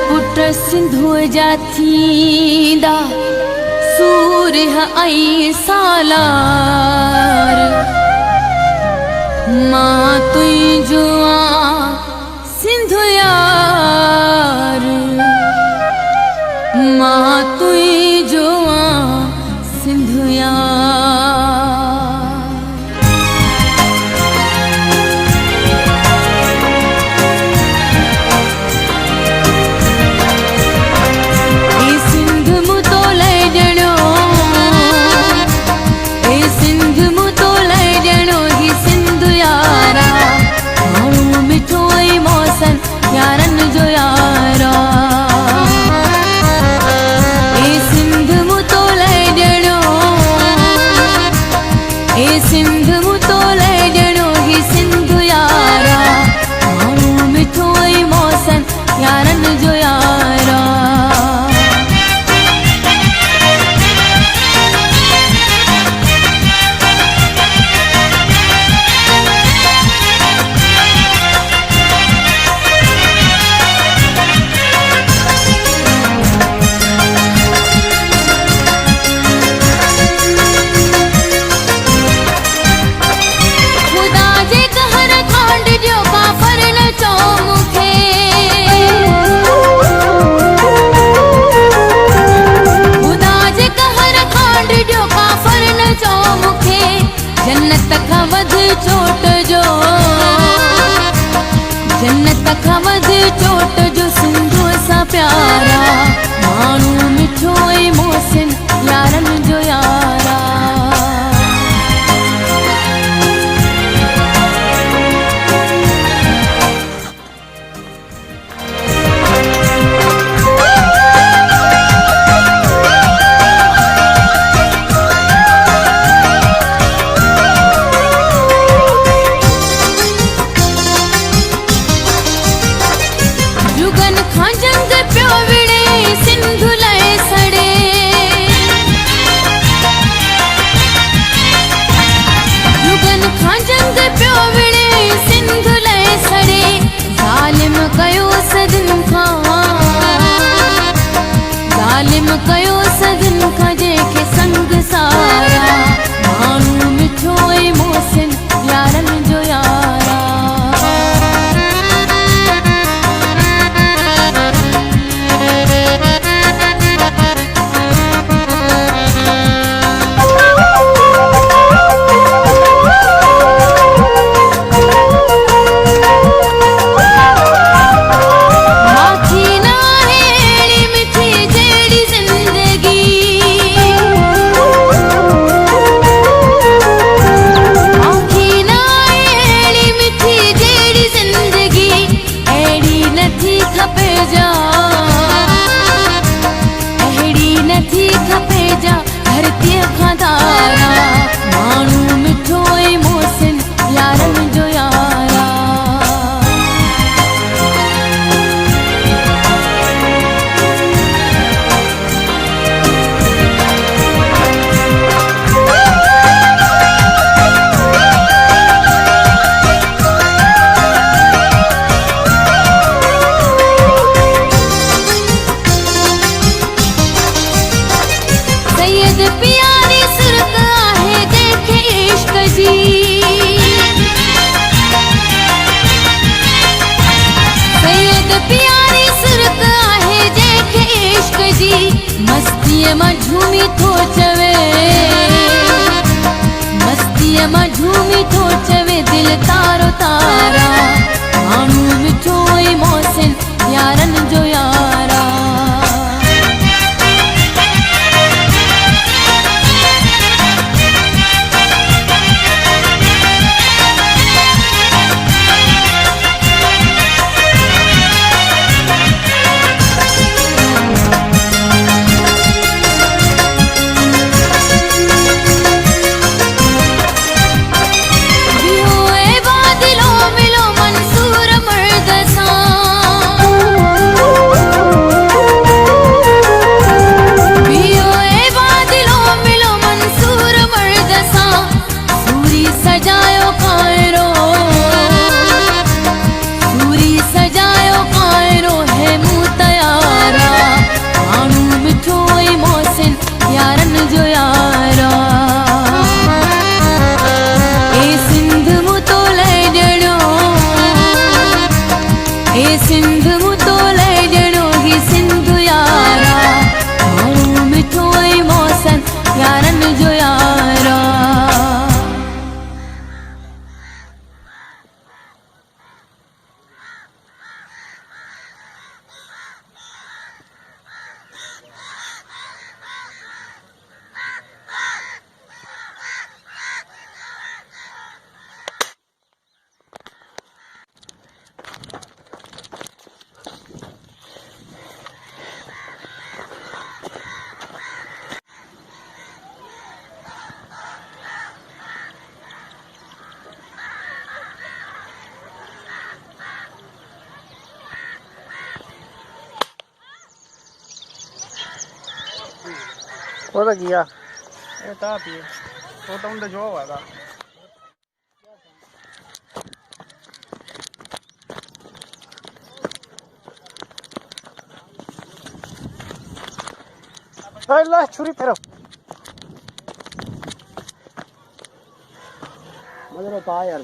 put Sindhu जाथींदा सूर्य आई सालार मां तुझो सिंधु यार मां तुझो सिंधु यार यारन जो यारा ए सिंध मुतो ले जणो ए सिंध मुतो ले जणो ही सिंधु यारा माण्हू मिठो ई मौसन यारन जो यारा जन्नत का वध चोट जो जन्नत का वध चोट जो सिंधु सा प्यारा माण्हू मिठो ई मोहसिन यारन जो यारा ज़ालिम कयो सदिन खां जेके संग सारा माण्हू मिठो ई मोहसिन यारन जो यारा माण्हू मिठो ई मोहसिन यारन जो यारा सैयद प्यारी सुरत आहे देखे इश्क जी सैयद प्यारी सुरत आहे देखे इश्क जी मस्तीअ मां झूमी थो चवे मस्तीअ मां झूमी थो चवे दिल तारो तारा माण्हू मिठो ई मोहसिन यारन जो यारा ਉਹਦਾ ਕੀ ਆ ਇਹ ਤਾਂ ਪੀ ਫੋਟੋ ਹੁੰਦਾ ਜੋ ਹੋਗਾ ला छुरी फेरो मगर पा यार